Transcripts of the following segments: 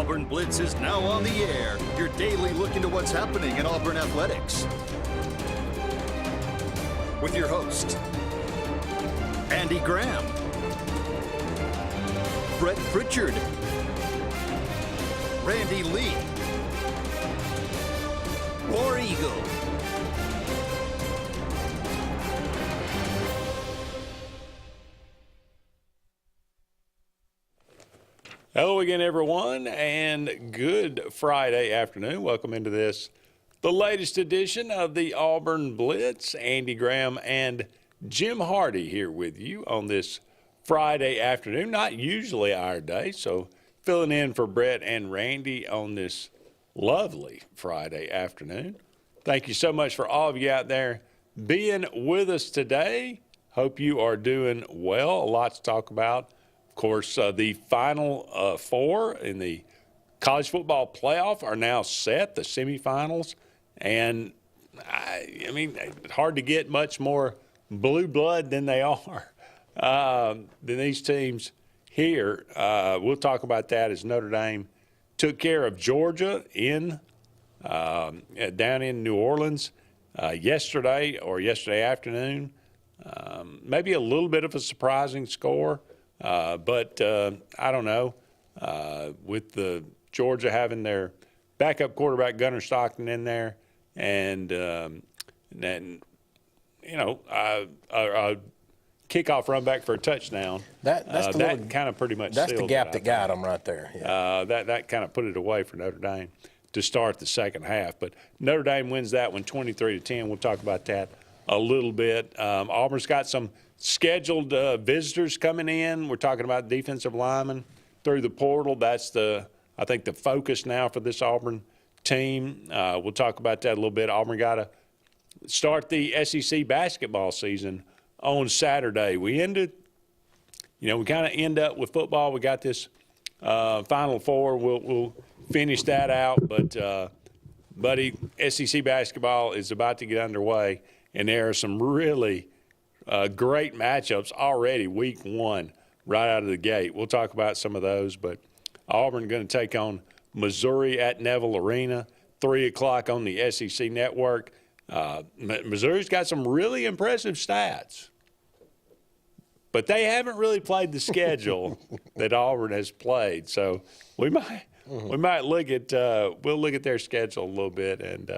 Auburn Blitz is now on the air, your daily look into what's happening in Auburn athletics. With your host, Andy Graham, Brett Pritchard, Randy Lee, War Eagle. Hello again, everyone, and good Friday afternoon. Welcome into this, the latest edition of the Auburn Blitz. Andy Graham and Jim Hardy here with you on this Friday afternoon. Not usually our day, so filling in for Brett and Randy on this lovely Friday afternoon. Thank you so much for all of you out there being with us today. Hope you are doing well. A lot to talk about. Of course, the final four in the college football playoff are now set, the semifinals. And, I mean, it's hard to get much more blue blood than they are, than these teams here. We'll talk about that as Notre Dame took care of Georgia down in New Orleans yesterday afternoon. Maybe a little bit of a surprising score. But I don't know, with the Georgia having their backup quarterback Gunnar Stockton in there, and then a kickoff run back for a touchdown. That kind of pretty much that's sealed the gap it, that got them right there. Yeah. That kind of put it away for Notre Dame to start the second half. But Notre Dame wins that one 23-10. We'll talk about that a little bit. Auburn's got some scheduled visitors coming in. We're talking about defensive linemen through the portal. That's I think the focus now for this Auburn team. We'll talk about that a little bit. Auburn got to start the SEC basketball season on Saturday. We kind of end up with football. We got this Final Four. We'll finish that out. But, buddy, SEC basketball is about to get underway, and there are some really great matchups already week one right out of the gate. We'll talk about some of those, but Auburn going to take on Missouri at Neville Arena, 3 o'clock on the SEC Network. Missouri's got some really impressive stats, but they haven't really played the schedule that Auburn has played. So we might look at we'll look at their schedule a little bit and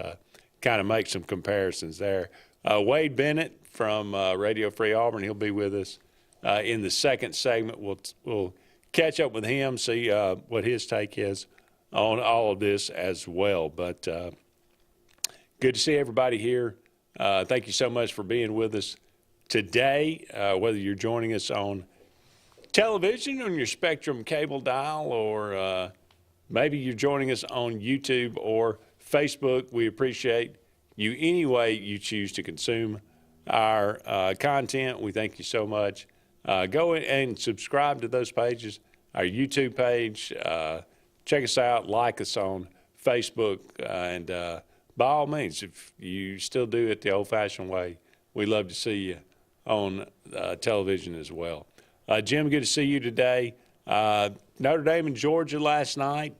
kind of make some comparisons there. Wade Bennett from Radio Free Auburn, he'll be with us in the second segment. We'll catch up with him, see what his take is on all of this as well. But good to see everybody here. Thank you so much for being with us today, whether you're joining us on television, on your Spectrum cable dial, or maybe you're joining us on YouTube or Facebook. We appreciate you any way you choose to consume our content. We thank you so much. Go in and subscribe to those pages, our YouTube page. Check us out, like us on Facebook, and by all means, if you still do it the old-fashioned way, we'd love to see you on television as well. Jim, good to see you today. Notre Dame and Georgia last night.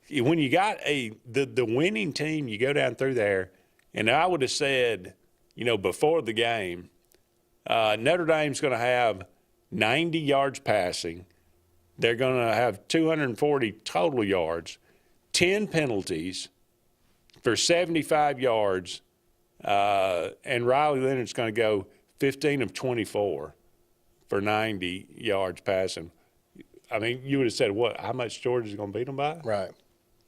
When you got the winning team, you go down through there, and I would have said, before the game, Notre Dame's going to have 90 yards passing. They're going to have 240 total yards, 10 penalties for 75 yards, and Riley Leonard's going to go 15 of 24 for 90 yards passing. I mean, you would have said, how much Georgia's going to beat them by? Right.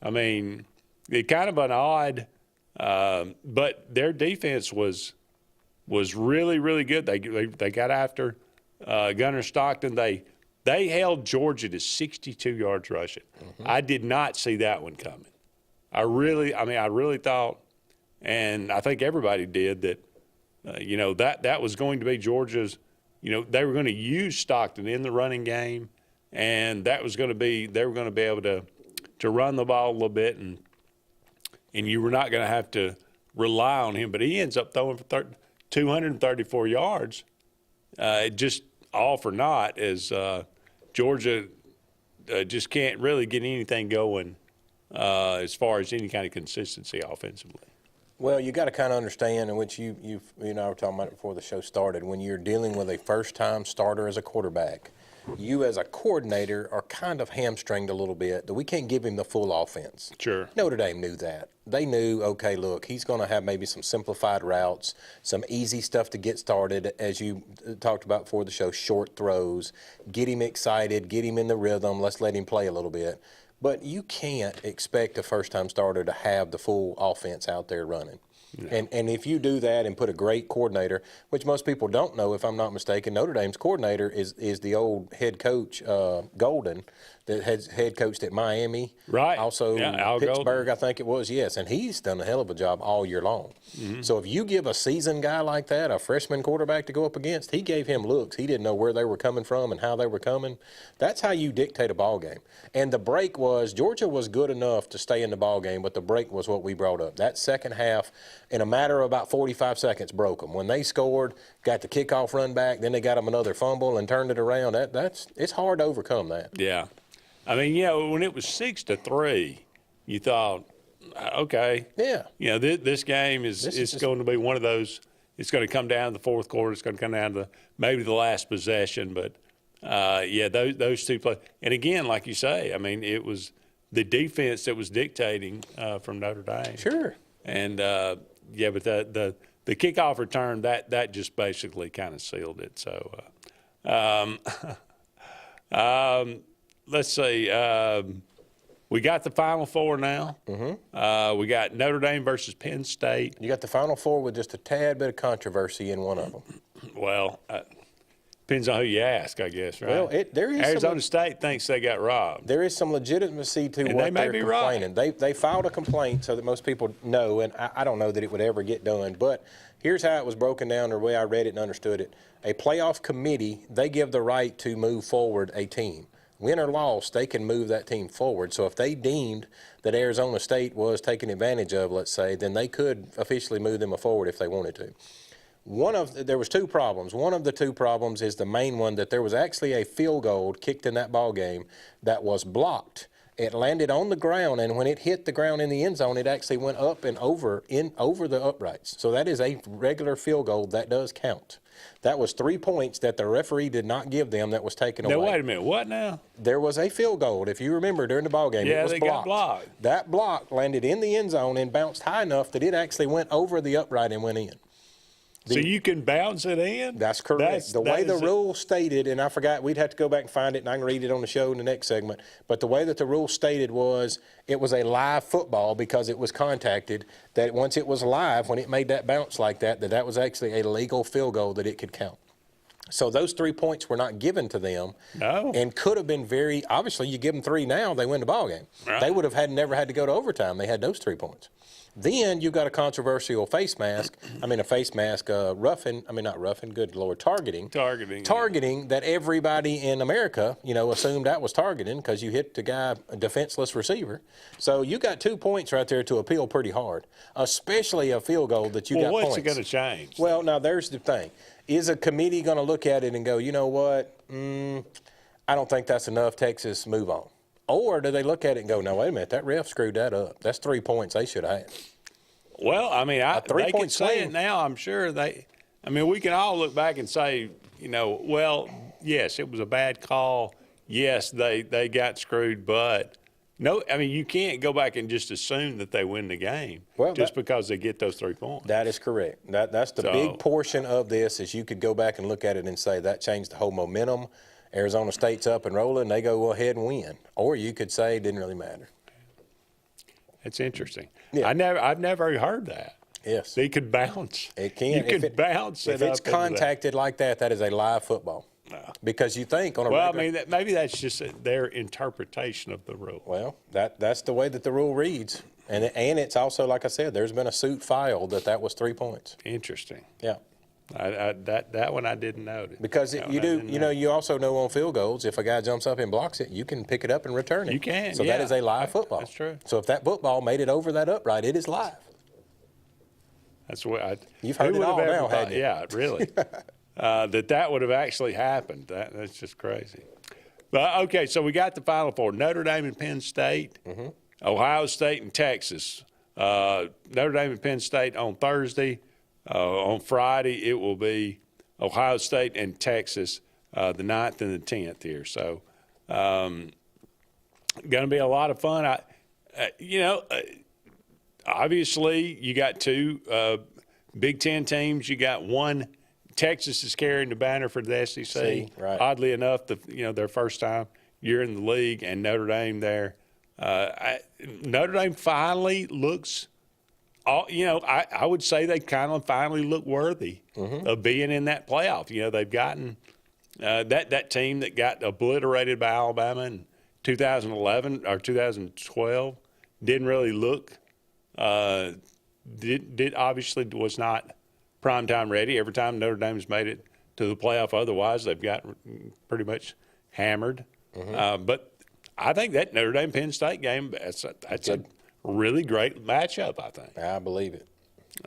I mean, it's kind of an odd, but their defense was really, really good. They got after Gunnar Stockton. They held Georgia to 62 yards rushing. Mm-hmm. I did not see that one coming. I really thought, and I think everybody did, that that was going to be Georgia's. They were going to use Stockton in the running game, and they were going to be able to run the ball a little bit, and you were not going to have to rely on him. But he ends up throwing for 234 yards, just all for naught, as Georgia just can't really get anything going as far as any kind of consistency offensively. Well, you got to kind of understand, and which you and I were talking about it before the show started, when you're dealing with a first-time starter as a quarterback, you as a coordinator are kind of hamstringed a little bit that we can't give him the full offense. Sure. Notre Dame knew that. They knew, okay, look, he's going to have maybe some simplified routes, some easy stuff to get started, as you talked about before the show, short throws, get him excited, get him in the rhythm, let's let him play a little bit. But you can't expect a first-time starter to have the full offense out there running. No. And if you do that and put a great coordinator, which most people don't know, if I'm not mistaken, Notre Dame's coordinator is the old head coach, Golden, that has head coached at Miami. Right. Also Al Pittsburgh, Golden. I think it was, yes. And he's done a hell of a job all year long. Mm-hmm. So if you give a seasoned guy like that, a freshman quarterback to go up against, he gave him looks. He didn't know where they were coming from and how they were coming. That's how you dictate a ball game. And the break was, Georgia was good enough to stay in the ball game, but the break was what we brought up. That second half, in a matter of about 45 seconds, broke them. When they scored, got the kickoff run back, then they got them another fumble and turned it around. It's hard to overcome that. Yeah. I mean, when it was 6-3, you thought, okay. Yeah. This game is going to be one of those. It's going to come down to the fourth quarter. It's going to come down to maybe the last possession. But, those two plays. And, again, like you say, I mean, it was the defense that was dictating from Notre Dame. Sure. And, but the kickoff return, that just basically kind of sealed it. So, let's see. We got the Final Four now. Mm-hmm. We got Notre Dame versus Penn State. You got the Final Four with just a tad bit of controversy in one of them. Well, depends on who you ask, I guess, right? Well, there is Arizona State thinks they got robbed. There is some legitimacy to what they're complaining. Right. They filed a complaint so that most people know, and I don't know that it would ever get done, but here's how it was broken down, or the way I read it and understood it. A playoff committee, they give the right to move forward a team. Win or loss, they can move that team forward. So if they deemed that Arizona State was taken advantage of, let's say, then they could officially move them forward if they wanted to. There was two problems. One of the two problems is the main one, that there was actually a field goal kicked in that ball game that was blocked. It landed on the ground, and when it hit the ground in the end zone, it actually went up and over the uprights. So that is a regular field goal that does count. That was 3 points that the referee did not give them that was taken away. Now, wait a minute. What now? There was a field goal, if you remember, during the ball game. Yeah, it was they blocked. got blocked. That block landed in the end zone and bounced high enough that it actually went over the upright and went in. So you can bounce it in? That's correct. The way the rule stated, and I forgot, we'd have to go back and find it, and I can read it on the show in the next segment, but the way that the rule stated was it was a live football because it was contacted, that once it was live, when it made that bounce like that, that was actually a legal field goal that it could count. So those 3 points were not given to them. No. And could have been obviously you give them 3 now, they win the ball game. Right. They would have never had to go to overtime. They had those 3 points. Then you've got a controversial targeting. Targeting that everybody in America, assumed that was targeting because you hit the guy, a defenseless receiver. So you got 2 points right there to appeal pretty hard, especially a field goal that you got points. What's it going to change? Well, now there's the thing. Is a committee going to look at it and go, you know what, I don't think that's enough, Texas, move on? Or do they look at it and go, no, wait a minute, that ref screwed that up. That's 3 points they should have had. Well, I mean, they can say it now. I'm sure we can all look back and say, well, yes, it was a bad call. Yes, they got screwed, but no, I mean, you can't go back and just assume that they win the game because they get those 3 points. That is correct. That's the big portion of this, is you could go back and look at it and say that changed the whole momentum. Arizona State's up and rolling, they go ahead and win. Or you could say it didn't really matter. It's interesting. Yeah. I've never heard that. Yes. They could bounce. It can. You can bounce it up. If it's contacted like that, that is a live football. No. Because you think on a regular... Well, I mean, maybe that's just their interpretation of the rule. Well, that's the way that the rule reads. And it's also, like I said, there's been a suit filed that was 3 points. Interesting. Yeah. That one I didn't notice. Because you also know on field goals, if a guy jumps up and blocks it, you can pick it up and return it. You can. So that is a live football. That's true. So if that football made it over that upright, it is live. That's what you've heard it all now, haven't you? Yeah, really. That would have actually happened. That's just crazy. Okay, so we got the Final Four: Notre Dame and Penn State, Ohio State and Texas. Notre Dame and Penn State on Thursday. On Friday, it will be Ohio State and Texas, the 9th and the 10th here. So, going to be a lot of fun. Obviously, you got two Big Ten teams. You got one. Texas is carrying the banner for the SEC. Right. Oddly enough, their first time year in the league, and Notre Dame there. Notre Dame finally looks. I would say they kind of finally look worthy of being in that playoff. They've gotten that team that got obliterated by Alabama in 2011 or 2012 didn't really look. Obviously was not primetime ready. Every time Notre Dame's made it to the playoff, otherwise they've got pretty much hammered. But I think that Notre Dame Penn State game that's a really great matchup. I think. I believe it.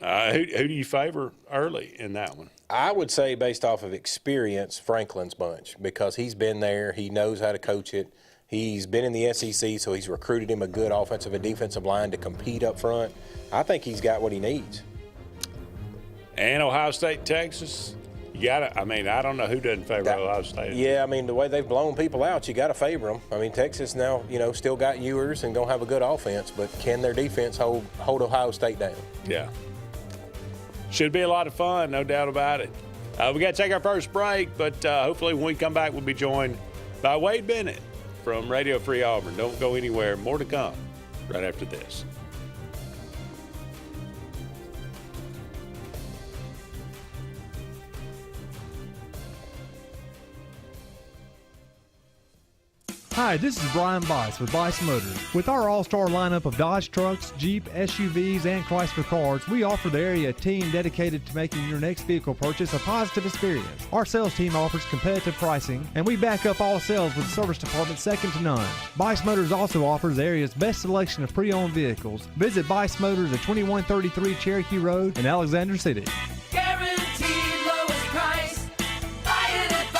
Who do you favor early in that one? I would say, based off of experience, Franklin's bunch, because he's been there. He knows how to coach it. He's been in the SEC, so he's recruited him a good offensive and defensive line to compete up front. I think he's got what he needs. And Ohio State, Texas, you got to. I don't know who doesn't favor Ohio State. Yeah, the way they've blown people out, you got to favor them. Texas now, still got Ewers and gonna have a good offense, but can their defense hold Ohio State down? Yeah. Should be a lot of fun, no doubt about it. We got to take our first break, but hopefully when we come back, we'll be joined by Wade Bennett from Radio Free Auburn. Don't go anywhere. More to come right after this. Hi, this is Brian Bice with Bice Motors. With our all-star lineup of Dodge trucks, Jeep, SUVs, and Chrysler cars, we offer the area a team dedicated to making your next vehicle purchase a positive experience. Our sales team offers competitive pricing, and we back up all sales with a service department second to none. Bice Motors also offers the area's best selection of pre-owned vehicles. Visit Bice Motors at 2133 Cherokee Road in Alexander City. Guaranteed lowest price. Buy it at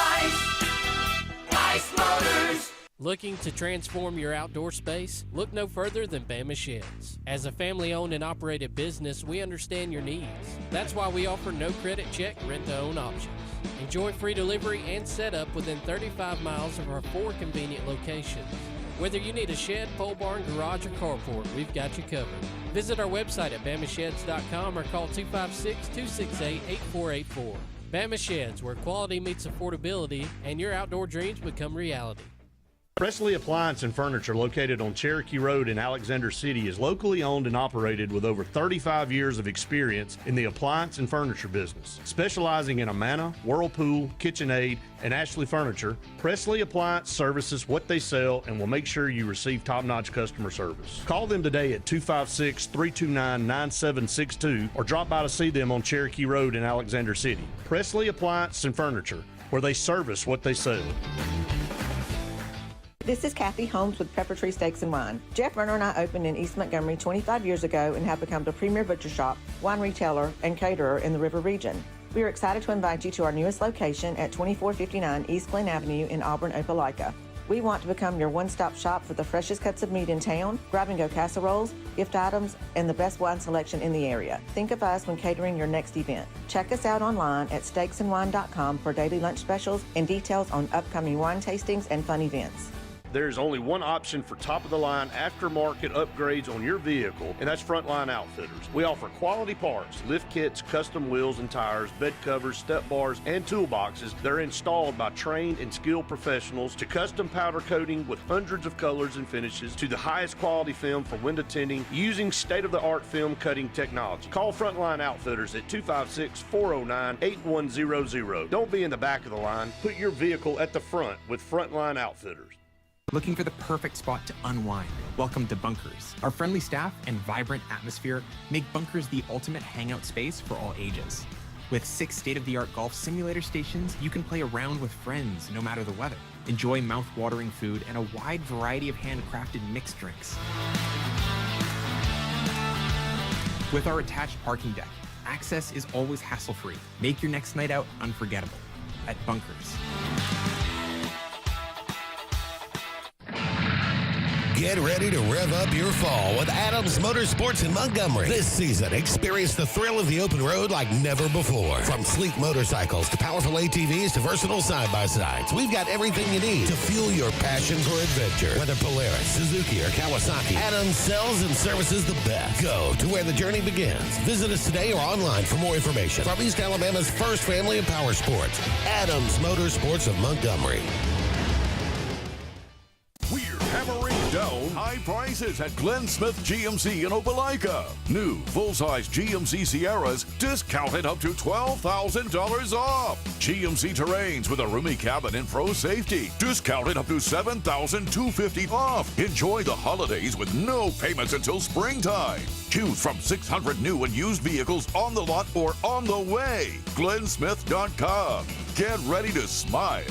Bice Motors. Looking to transform your outdoor space? Look no further than Bama Sheds. As a family-owned and operated business, we understand your needs. That's why we offer no credit check, rent-to-own options. Enjoy free delivery and setup within 35 miles of our 4 convenient locations. Whether you need a shed, pole barn, garage, or carport, we've got you covered. Visit our website at BamaSheds.com or call 256-268-8484. Bama Sheds, where quality meets affordability and your outdoor dreams become reality. Presley Appliance and Furniture, located on Cherokee Road in Alexander City, is locally owned and operated with over 35 years of experience in the appliance and furniture business. Specializing in Amana, Whirlpool, KitchenAid, and Ashley Furniture, Presley Appliance services what they sell and will make sure you receive top-notch customer service. Call them today at 256-329-9762 or drop by to see them on Cherokee Road in Alexander City. Presley Appliance and Furniture, where they service what they sell. This is Kathy Holmes with Pepper Tree Steaks and Wine. Jeff Verner and I opened in East Montgomery 25 years ago and have become the premier butcher shop, wine retailer, and caterer in the River region. We are excited to invite you to our newest location at 2459 East Glen Avenue in Auburn, Opelika. We want to become your one-stop shop for the freshest cuts of meat in town, grab-and-go casseroles, gift items, and the best wine selection in the area. Think of us when catering your next event. Check us out online at steaksandwine.com for daily lunch specials and details on upcoming wine tastings and fun events. There's only one option for top-of-the-line aftermarket upgrades on your vehicle, and that's Frontline Outfitters. We offer quality parts, lift kits, custom wheels and tires, bed covers, step bars, and toolboxes that are installed by trained and skilled professionals, to custom powder coating with hundreds of colors and finishes, to the highest quality film for window tinting using state-of-the-art film cutting technology. Call Frontline Outfitters at 256-409-8100. Don't be in the back of the line. Put your vehicle at the front with Frontline Outfitters. Looking for the perfect spot to unwind? Welcome to Bunkers. Our friendly staff and vibrant atmosphere make Bunkers the ultimate hangout space for all ages. With 6 state-of-the-art golf simulator stations, you can play around with friends no matter the weather. Enjoy mouth-watering food and a wide variety of handcrafted mixed drinks. With our attached parking deck, access is always hassle-free. Make your next night out unforgettable at Bunkers. Get ready to rev up your fall with Adams Motorsports in Montgomery. This season, experience the thrill of the open road like never before. From sleek motorcycles to powerful ATVs to versatile side-by-sides, we've got everything you need to fuel your passion for adventure. Whether Polaris, Suzuki, or Kawasaki, Adams sells and services the best. Go to where the journey begins. Visit us today or online for more information. From East Alabama's first family of power sports, Adams Motorsports of Montgomery. We're hammering down high prices at Glenn Smith GMC in Opelika. New full-size GMC Sierras discounted up to $12,000 off. GMC Terrains with a roomy cabin and pro safety discounted up to $7,250 off. Enjoy the holidays with no payments until springtime. Choose from 600 new and used vehicles on the lot or on the way. GlennSmith.com. Get ready to smile.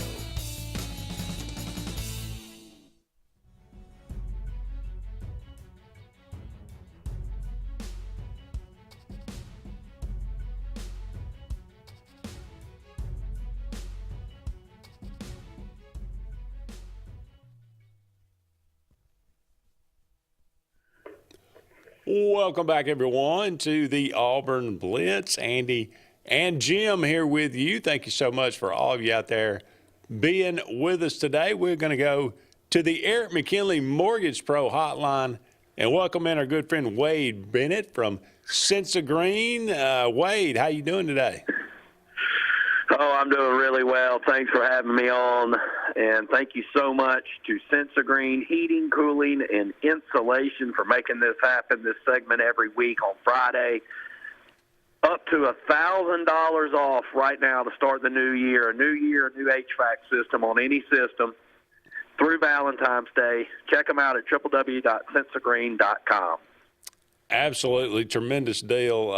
Welcome back, everyone, to the Auburn Blitz. Andy and Jim here with you. Thank you so much for all of you out there being with us today. We're going to go to the Eric McKinley Mortgage Pro Hotline and welcome in our good friend Wade Bennett from Sensa Green. Wade, how you doing today? Oh, I'm doing really well. Thanks for having me on. And thank you so much to Sensa Green Heating, Cooling, and Insulation for making this happen, this segment every week on Friday. Up to $1,000 off right now to start the new year. A new year, a new HVAC system on any system through Valentine's Day. Check them out at www.sensagreen.com. Absolutely tremendous deal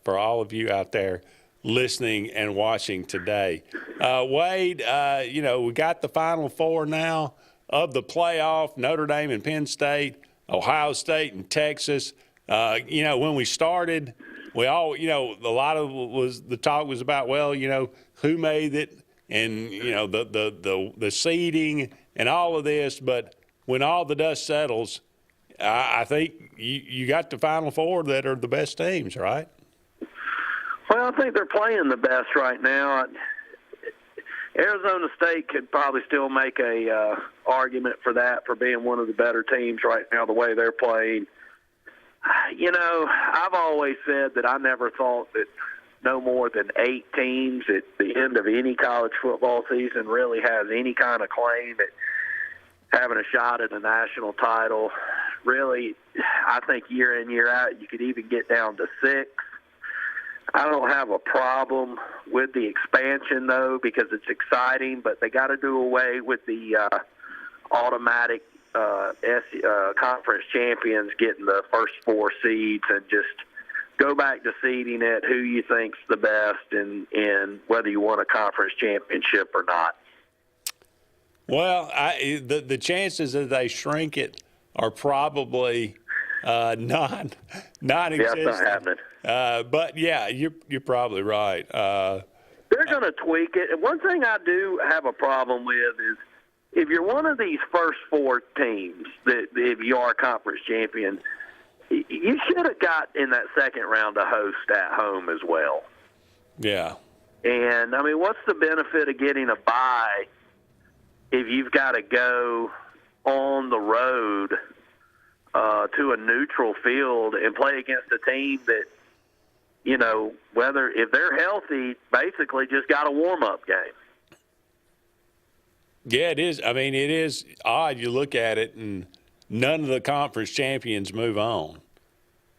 for all of you out there listening and watching today. Wade, we got the Final Four now of the playoff, Notre Dame and Penn State, Ohio State and Texas. When we started, we all, a lot of the talk was about, who made it and, the seeding and all of this. But when all the dust settles, I think you got the Final Four that are the best teams, right? Well, I think they're playing the best right now. Arizona State could probably still make a argument for that, for being one of the better teams right now, the way they're playing. I've always said that I never thought that no more than 8 teams at the end of any college football season really has any kind of claim at having a shot at a national title. Really, I think year in, year out, you could even get down to 6. I don't have a problem with the expansion, though, because it's exciting, but they got to do away with the automatic conference champions getting the first 4 seeds and just go back to seeding it, who you think's the best, and whether you want a conference championship or not. Well, the chances that they shrink it are probably non-existent. Yeah, it's not happening. But yeah, you're probably right. They're going to tweak it. And one thing I do have a problem with is if you're one of these first 4 teams, that if you are a conference champion, you should have got in that second round a host at home as well. Yeah. And what's the benefit of getting a bye if you've got to go on the road to a neutral field and play against a team that, if they're healthy, basically just got a warm-up game. Yeah, it is. It is odd. You look at it, and none of the conference champions move on.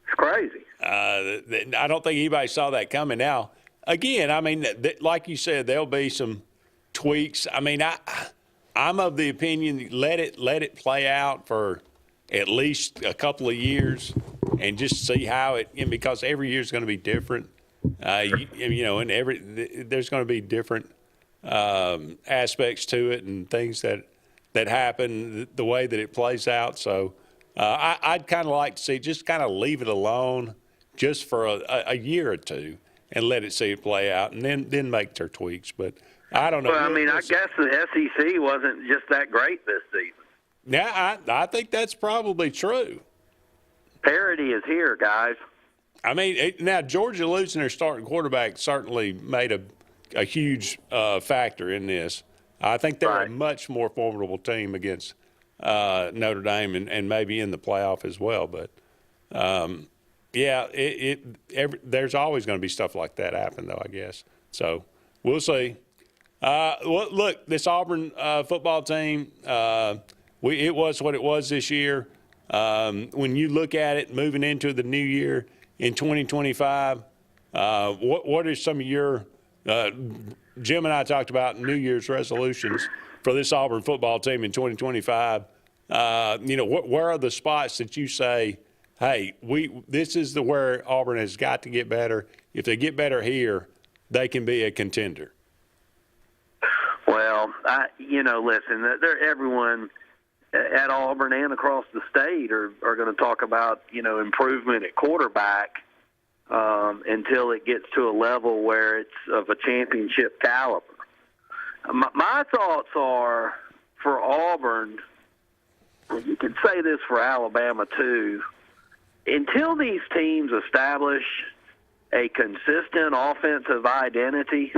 It's crazy. I don't think anybody saw that coming. Now, again, like you said, there'll be some tweaks. I'm of the opinion, let it play out for at least a couple of years and just see how because every year is going to be different. And there's going to be different aspects to it and things that happen the way that it plays out. So I'd kind of like to see just kind of leave it alone just for a year or two and let it see it play out and then make their tweaks. But I don't know. Well, I guess the SEC wasn't just that great this season. Yeah, I think that's probably true. Parity is here, guys. I mean, now Georgia losing their starting quarterback certainly made a huge factor in this. I think they're a much more formidable team against Notre Dame and maybe in the playoff as well. But, there's always going to be stuff like that happen, though, I guess. So we'll see. Look, this Auburn football team, it was what it was this year. When you look at it moving into the new year in 2025, what are some of your Jim and I talked about New Year's resolutions for this Auburn football team in 2025. Where are the spots that you say, hey, this is where Auburn has got to get better. If they get better here, they can be a contender. Well, listen, everyone at Auburn and across the state are going to talk about, improvement at quarterback until it gets to a level where it's of a championship caliber. My thoughts are for Auburn, you could say this for Alabama too, until these teams establish a consistent offensive identity,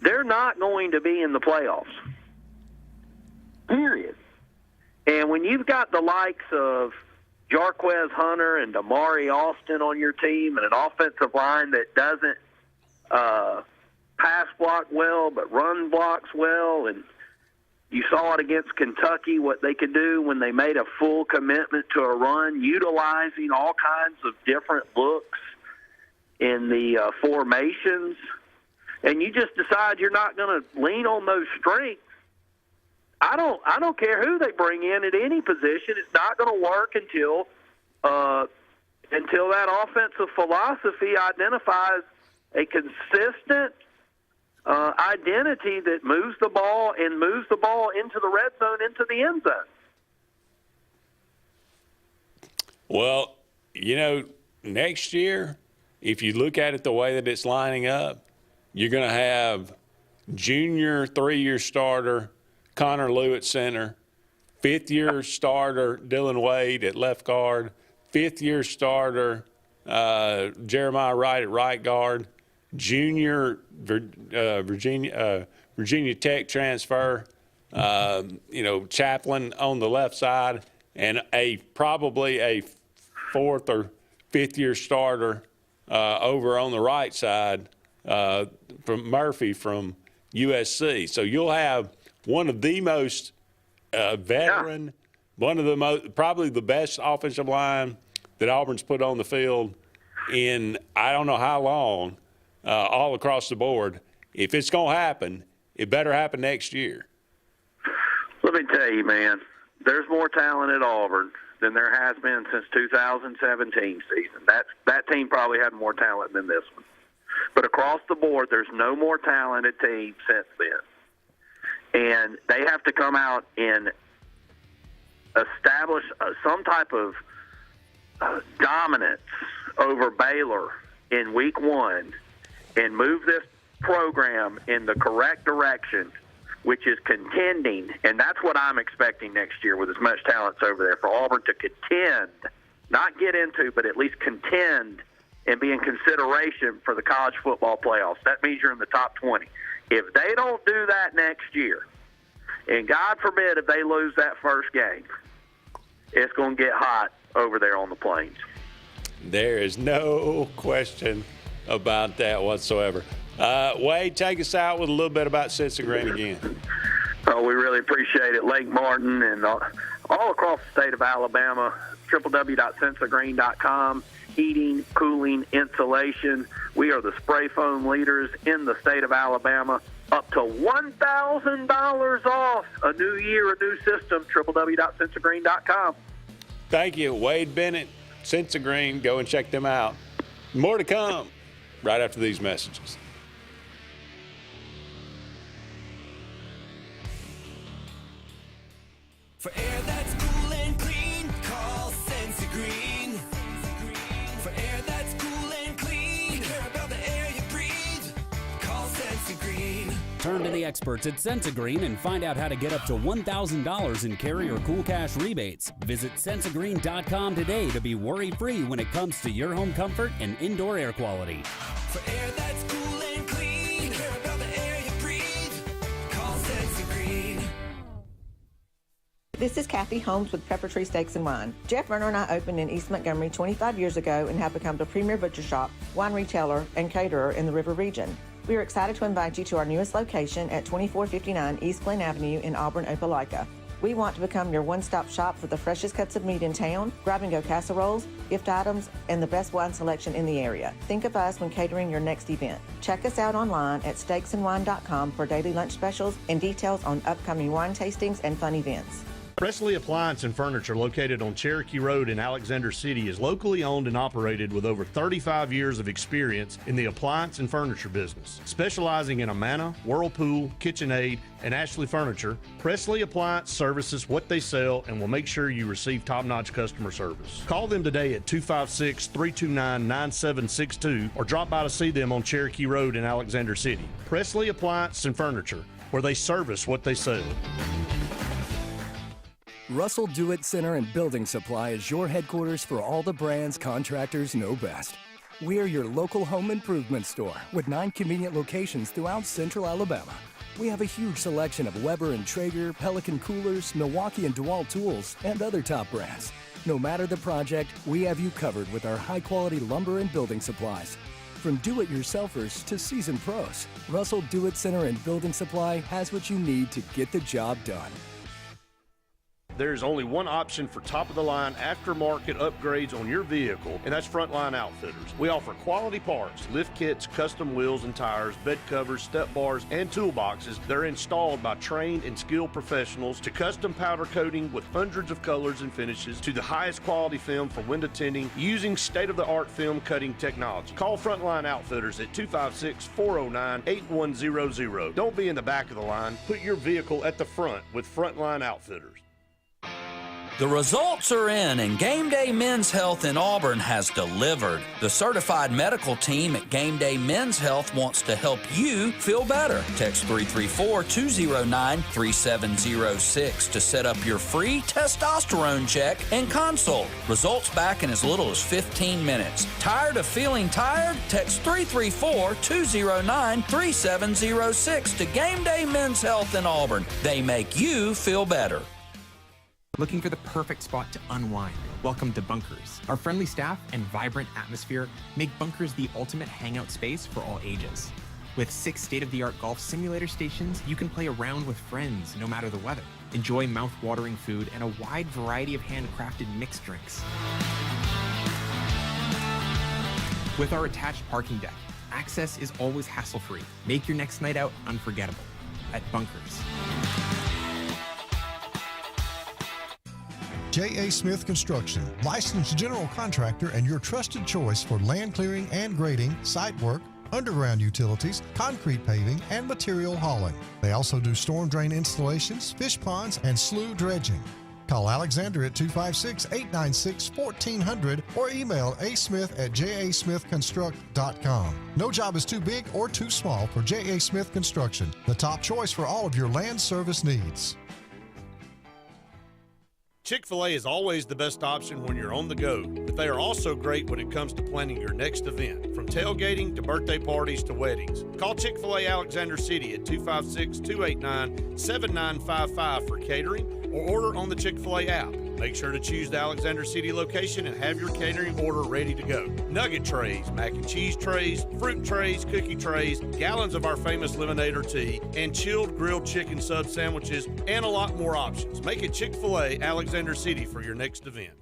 they're not going to be in the playoffs. Period. And when you've got the likes of Jarquez Hunter and Damari Austin on your team and an offensive line that doesn't pass block well but run blocks well, and you saw it against Kentucky what they could do when they made a full commitment to a run, utilizing all kinds of different looks in the formations, and you just decide you're not going to lean on those strengths. I don't care who they bring in at any position. It's not going to work until that offensive philosophy identifies a consistent identity that moves the ball into the red zone, into the end zone. Well, next year, if you look at it the way that it's lining up, you're going to have junior 3-year starter Connor Lew at center, 5th-year starter Dylan Wade at left guard, 5th-year starter Jeremiah Wright at right guard, junior Virginia Tech transfer, Chaplin on the left side, and probably a 4th or 5th-year starter over on the right side from Murphy from USC. So you'll have one of the most veteran, one of the probably the best offensive line that Auburn's put on the field in I don't know how long, all across the board. If it's going to happen, it better happen next year. Let me tell you, man, there's more talent at Auburn than there has been since 2017 season. That team probably had more talent than this one. But across the board, there's no more talented team since then. And they have to come out and establish some type of dominance over Baylor in week 1 and move this program in the correct direction, which is contending. And that's what I'm expecting next year with as much talent over there, for Auburn to contend, not get into, but at least contend and be in consideration for the college football playoffs. That means you're in the top 20. If they don't do that next year, and God forbid if they lose that first game, it's going to get hot over there on the plains. There is no question about that whatsoever. Wade, take us out with a little bit about Sense of Green again. Oh, we really appreciate it. Lake Martin and all across the state of Alabama, www.senseofgreen.com. Heating, cooling, insulation. We are the spray foam leaders in the state of Alabama. Up to $1,000 off a new year, a new system, www.senseofgreen.com. Thank you, Wade Bennett, Sense of Green. Go and check them out. More to come right after these messages. For air that's cool and clean, call Sense of Green. For air that's cool and clean, care about the air you breathe, call Sense of Green. Turn to the experts at Sensagreen and find out how to get up to $1,000 in carrier cool cash rebates. Visit Sensagreen.com today to be worry-free when it comes to your home comfort and indoor air quality. For air that's cool and clean, care about the air you breathe. Call Sensagreen. This is Kathy Holmes with Pepper Tree Steaks and Wine. Jeff Verner and I opened in East Montgomery 25 years ago and have become the premier butcher shop, wine retailer, and caterer in the River region. We are excited to invite you to our newest location at 2459 East Glen Avenue in Auburn, Opelika. We want to become your one-stop shop for the freshest cuts of meat in town, grab-and-go casseroles, gift items, and the best wine selection in the area. Think of us when catering your next event. Check us out online at steaksandwine.com for daily lunch specials and details on upcoming wine tastings and fun events. Presley Appliance and Furniture, located on Cherokee Road in Alexander City, is locally owned and operated with over 35 years of experience in the appliance and furniture business. Specializing in Amana, Whirlpool, KitchenAid, and Ashley Furniture, Presley Appliance services what they sell and will make sure you receive top-notch customer service. Call them today at 256-329-9762 or drop by to see them on Cherokee Road in Alexander City. Presley Appliance and Furniture, where they service what they sell. Russell Do-It Center and Building Supply is your headquarters for all the brands contractors know best. We are your local home improvement store with 9 convenient locations throughout central Alabama. We have a huge selection of Weber and Traeger, Pelican coolers, Milwaukee and DeWalt tools, and other top brands. No matter the project, we have you covered with our high-quality lumber and building supplies. From do-it-yourselfers to seasoned pros, Russell Do-It Center and Building Supply has what you need to get the job done. There's only one option for top-of-the-line aftermarket upgrades on your vehicle, and that's Frontline Outfitters. We offer quality parts, lift kits, custom wheels and tires, bed covers, step bars, and toolboxes that are installed by trained and skilled professionals, to custom powder coating with hundreds of colors and finishes, to the highest quality film for window tinting using state-of-the-art film cutting technology. Call Frontline Outfitters at 256-409-8100. Don't be in the back of the line. Put your vehicle at the front with Frontline Outfitters. The results are in, and Game Day Men's Health in Auburn has delivered. The certified medical team at Game Day Men's Health wants to help you feel better. Text 334-209-3706 to set up your free testosterone check and consult. Results back in as little as 15 minutes. Tired of feeling tired? Text 334-209-3706 to Game Day Men's Health in Auburn. They make you feel better. Looking for the perfect spot to unwind? Welcome to Bunkers. Our friendly staff and vibrant atmosphere make Bunkers the ultimate hangout space for all ages. With 6 state-of-the-art golf simulator stations, you can play around with friends no matter the weather. Enjoy mouth-watering food and a wide variety of handcrafted mixed drinks. With our attached parking deck, access is always hassle-free. Make your next night out unforgettable at Bunkers. J.A. Smith Construction, licensed general contractor and your trusted choice for land clearing and grading, site work, underground utilities, concrete paving, and material hauling. They also do storm drain installations, fish ponds, and slough dredging. Call Alexander at 256-896-1400 or email asmith@jasmithconstruct.com. No job is too big or too small for J.A. Smith Construction, the top choice for all of your land service needs. Chick-fil-A is always the best option when you're on the go, but they are also great when it comes to planning your next event, from tailgating to birthday parties to weddings. Call Chick-fil-A Alexander City at 256-289-7955 for catering, or order on the Chick-fil-A app. Make sure to choose the Alexander City location and have your catering order ready to go. Nugget trays, mac and cheese trays, fruit trays, cookie trays, gallons of our famous lemonade or tea, and chilled grilled chicken sub sandwiches, and a lot more options. Make it Chick-fil-A Alexander City for your next event.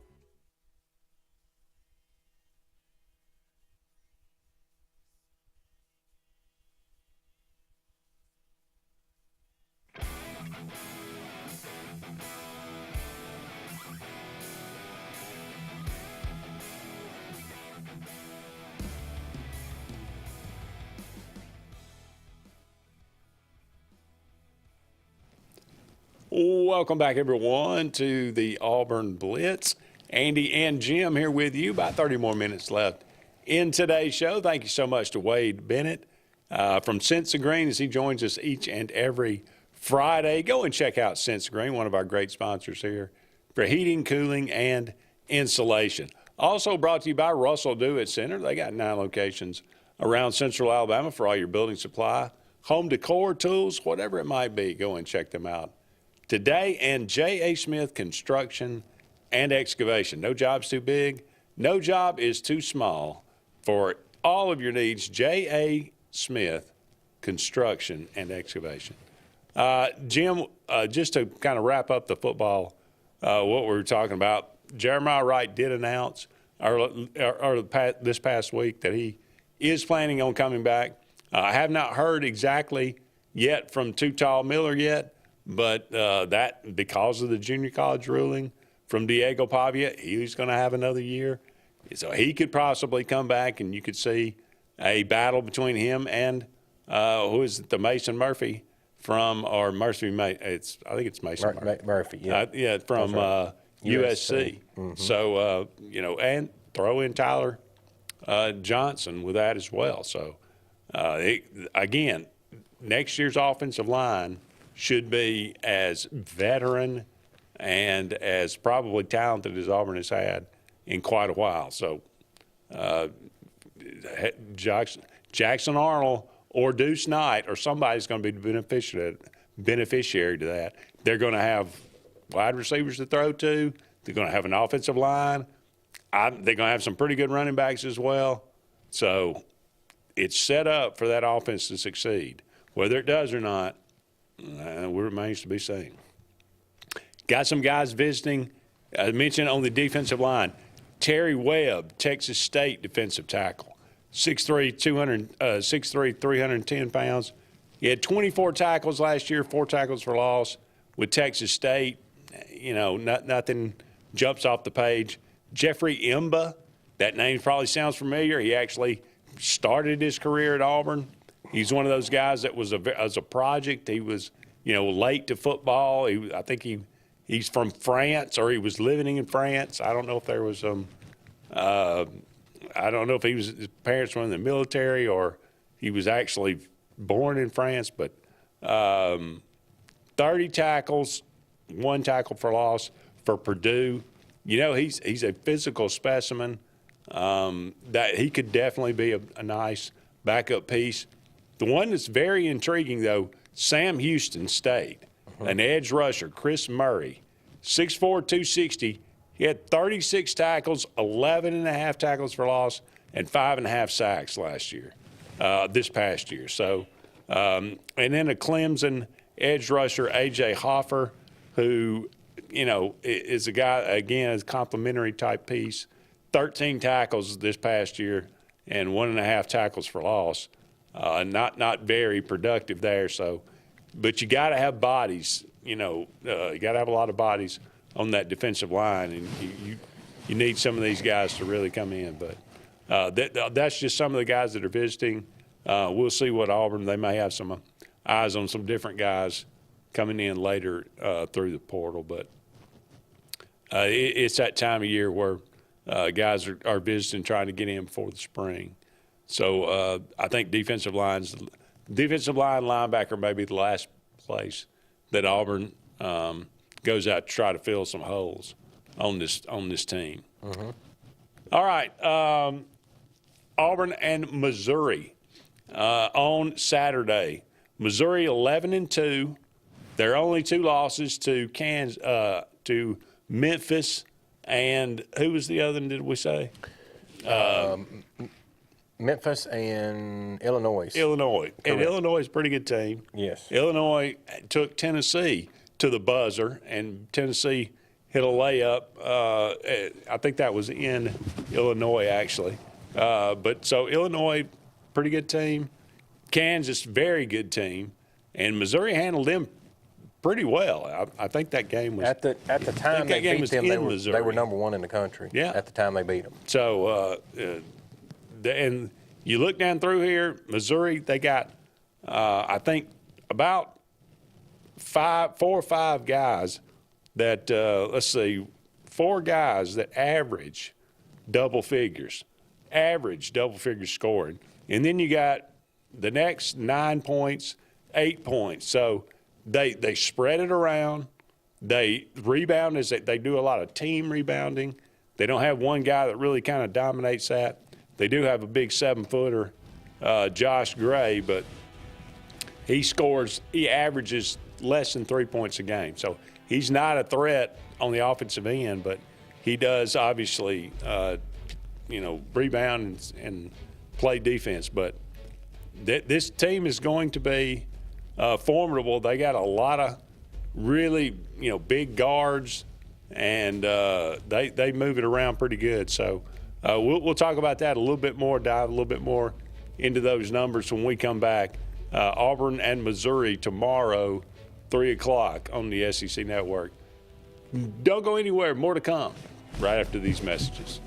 Welcome back, everyone, to the Auburn Blitz. Andy and Jim here with you. About 30 more minutes left in today's show. Thank you so much to Wade Bennett from Sense of Green as he joins us each and every Friday. Go and check out Sense of Green, one of our great sponsors here, for heating, cooling, and insulation. Also brought to you by Russell Dewitt Center. They got 9 locations around Central Alabama for all your building supply, home decor, tools, whatever it might be. Go and check them out today. And J.A. Smith Construction and Excavation. No job's too big. No job is too small. For all of your needs, J.A. Smith Construction and Excavation. Jim, just to kind of wrap up the football, what we were talking about, Jeremiah Wright did announce this past week that he is planning on coming back. I have not heard exactly yet from Too Tall Miller yet, but that because of the junior college ruling from Diego Pavia, he's going to have another year. So he could possibly come back, and you could see a battle between him and who is it, the Mason Murphy from, or Murphy, I think it's Mason Murphy, yeah. From USC. Mm-hmm. So, and throw in Tyler Johnson with that as well. So, again, next year's offensive line should be as veteran and as probably talented as Auburn has had in quite a while. So, Jackson Arnold or Deuce Knight or somebody's going to be the beneficiary to that. They're going to have wide receivers to throw to. They're going to have an offensive line. They're going to have some pretty good running backs as well. So it's set up for that offense to succeed. Whether it does or not, remains to be seen. Got some guys visiting. I mentioned on the defensive line, Terry Webb, Texas State defensive tackle, 6'3", 310 pounds. He had 24 tackles last year, 4 tackles for loss with Texas State. Nothing jumps off the page. Jeffrey Imba, that name probably sounds familiar. He actually started his career at Auburn. He's one of those guys that was as a project. He was, late to football. I think he's from France, or he was living in France. I don't know if there was some. I don't know if his parents were in the military or he was actually born in France. But 30 tackles, 1 tackle for loss for Purdue. He's a physical specimen. That he could definitely be a nice backup piece. The one that's very intriguing, though, Sam Houston State, an edge rusher, Chris Murray, 6'4", 260. He had 36 tackles, 11.5 tackles for loss, and 5.5 sacks last year, this past year. So, and then a Clemson edge rusher, A.J. Hoffer, who, is a guy, again, is a complimentary type piece. 13 tackles this past year and 1.5 tackles for loss. Not very productive there. So, but you got to have bodies. You got to have a lot of bodies on that defensive line, and you need some of these guys to really come in. But that's just some of the guys that are visiting. We'll see what Auburn. They may have some eyes on some different guys coming in later through the portal. But it's that time of year where guys are visiting, trying to get in before the spring. So I think defensive line, linebacker may be the last place that Auburn goes out to try to fill some holes on this team. Mm-hmm. All right, Auburn and Missouri on Saturday. Missouri 11-2. Their only 2 losses to to Memphis, and who was the other one, did we say? Memphis and Illinois. Correct. And Illinois is a pretty good team. Yes. Illinois took Tennessee to the buzzer, and Tennessee hit a layup. I think that was in Illinois, actually. But so Illinois, pretty good team. Kansas, very good team. And Missouri handled them pretty well. I think that game was at the time they beat them. They were number 1 in the country. Yeah. At the time they beat them. So and you look down through here, Missouri, they got I think about 4 or 5 guys that 4 guys that average double figures scoring, and then you got the next 9 points, 8 points. So they spread it around. They rebound they do a lot of team rebounding. They don't have one guy that really kind of dominates that. They do have a big 7-footer, Josh Gray, but he averages less than 3 points a game. So he's not a threat on the offensive end, but he does obviously, rebound and play defense. But this team is going to be formidable. They got a lot of really, big guards, and they move it around pretty good. So we'll talk about that a little bit more, dive a little bit more into those numbers when we come back. Auburn and Missouri tomorrow, 3 o'clock on the SEC Network. Don't go anywhere. More to come right after these messages.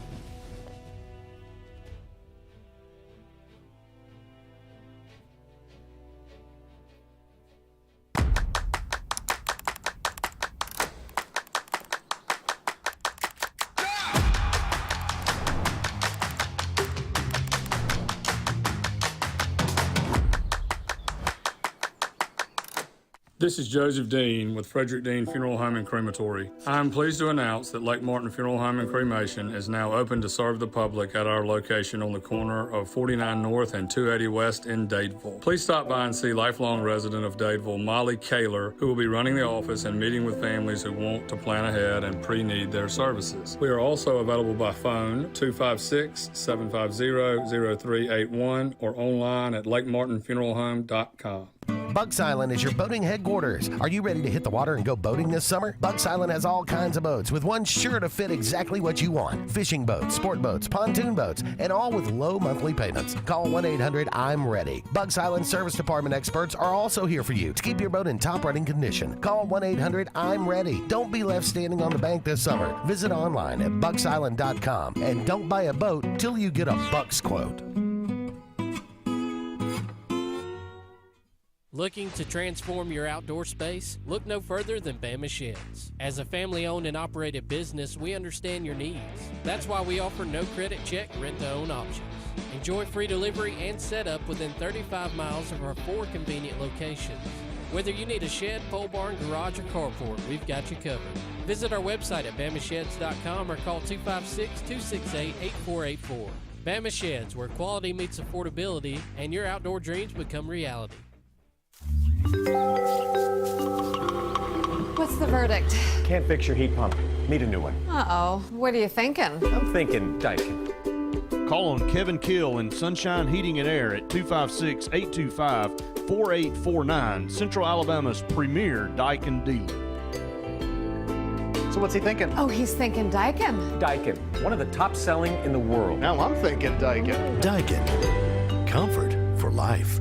This is Joseph Dean with Frederick Dean Funeral Home and Crematory. I am pleased to announce that Lake Martin Funeral Home and Cremation is now open to serve the public at our location on the corner of 49 North and 280 West in Dadeville. Please stop by and see lifelong resident of Dadeville, Molly Kaler, who will be running the office and meeting with families who want to plan ahead and pre-need their services. We are also available by phone, 256-750-0381, or online at lakemartinfuneralhome.com. Bucks Island is your boating headquarters. Are you ready to hit the water and go boating this summer? Bucks Island has all kinds of boats, with one sure to fit exactly what you want. Fishing boats, sport boats, pontoon boats, and all with low monthly payments. Call 1-800-I'm-READY. Bucks Island Service Department experts are also here for you to keep your boat in top running condition. Call 1-800-I'm-READY. Don't be left standing on the bank this summer. Visit online at bucksisland.com and don't buy a boat till you get a Bucks quote. Looking to transform your outdoor space? Look no further than Bama Sheds. As a family-owned and operated business, we understand your needs. That's why we offer no credit check, rent-to-own options. Enjoy free delivery and setup within 35 miles of our 4 convenient locations. Whether you need a shed, pole barn, garage, or carport, we've got you covered. Visit our website at bamasheds.com or call 256-268-8484. Bama Sheds, where quality meets affordability and your outdoor dreams become reality. What's the verdict? Can't fix your heat pump. Need a new one. Uh-oh. What are you thinking? I'm thinking Daikin. Call on Kevin Kill in Sunshine Heating and Air at 256-825-4849, Central Alabama's premier Daikin dealer. So what's he thinking? Oh, he's thinking Daikin. Daikin, one of the top selling in the world. Now I'm thinking Daikin. Daikin. Comfort for life.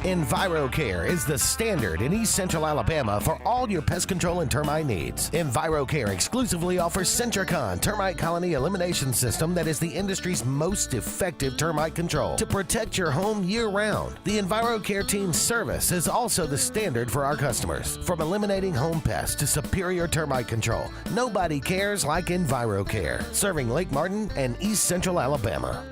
EnviroCare is the standard in East Central Alabama for all your pest control and termite needs. EnviroCare exclusively offers Centricon termite colony elimination system that is the industry's most effective termite control to protect your home year-round. The EnviroCare team's service is also the standard for our customers. From eliminating home pests to superior termite control, nobody cares like EnviroCare, serving Lake Martin and East Central Alabama.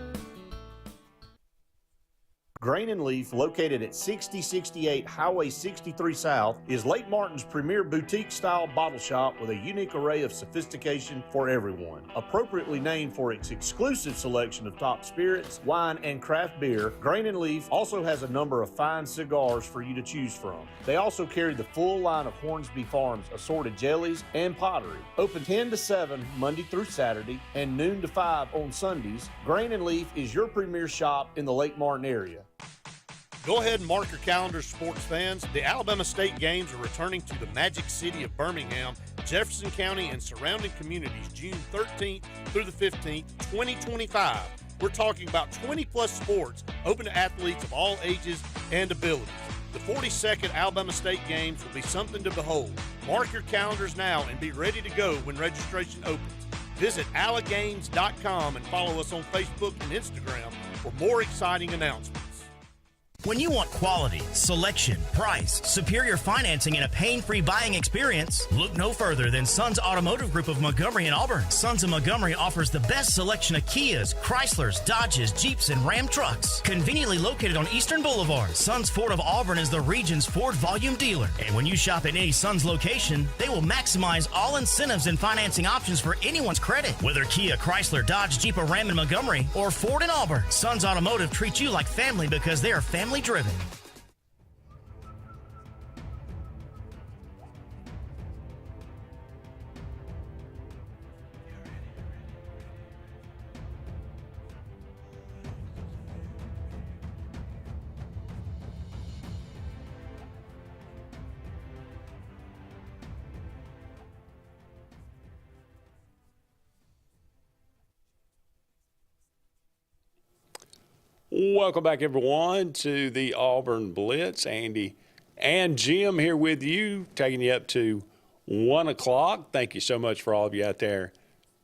Grain and Leaf, located at 6068 Highway 63 South, is Lake Martin's premier boutique-style bottle shop with a unique array of sophistication for everyone. Appropriately named for its exclusive selection of top spirits, wine, and craft beer, Grain and Leaf also has a number of fine cigars for you to choose from. They also carry the full line of Hornsby Farms assorted jellies and pottery. Open 10 to 7 Monday through Saturday and noon to 5 on Sundays, Grain and Leaf is your premier shop in the Lake Martin area. Go ahead and mark your calendars, sports fans. The Alabama State Games are returning to the Magic City of Birmingham, Jefferson County, and surrounding communities June 13th through the 15th, 2025. We're talking about 20-plus sports open to athletes of all ages and abilities. The 42nd Alabama State Games will be something to behold. Mark your calendars now and be ready to go when registration opens. Visit allagames.com and follow us on Facebook and Instagram for more exciting announcements. When you want quality, selection, price, superior financing, and a pain-free buying experience, look no further than Sons Automotive Group of Montgomery and Auburn. Sons of Montgomery offers the best selection of Kias, Chryslers, Dodges, Jeeps, and Ram trucks. Conveniently located on Eastern Boulevard, Sons Ford of Auburn is the region's Ford volume dealer. And when you shop at any Sons location, they will maximize all incentives and financing options for anyone's credit. Whether Kia, Chrysler, Dodge, Jeep, or Ram in Montgomery, or Ford in Auburn, Sons Automotive treats you like family because they are family driven. Welcome back, everyone, to the Auburn Blitz. Andy and Jim here with you, taking you up to 1 o'clock. Thank you so much for all of you out there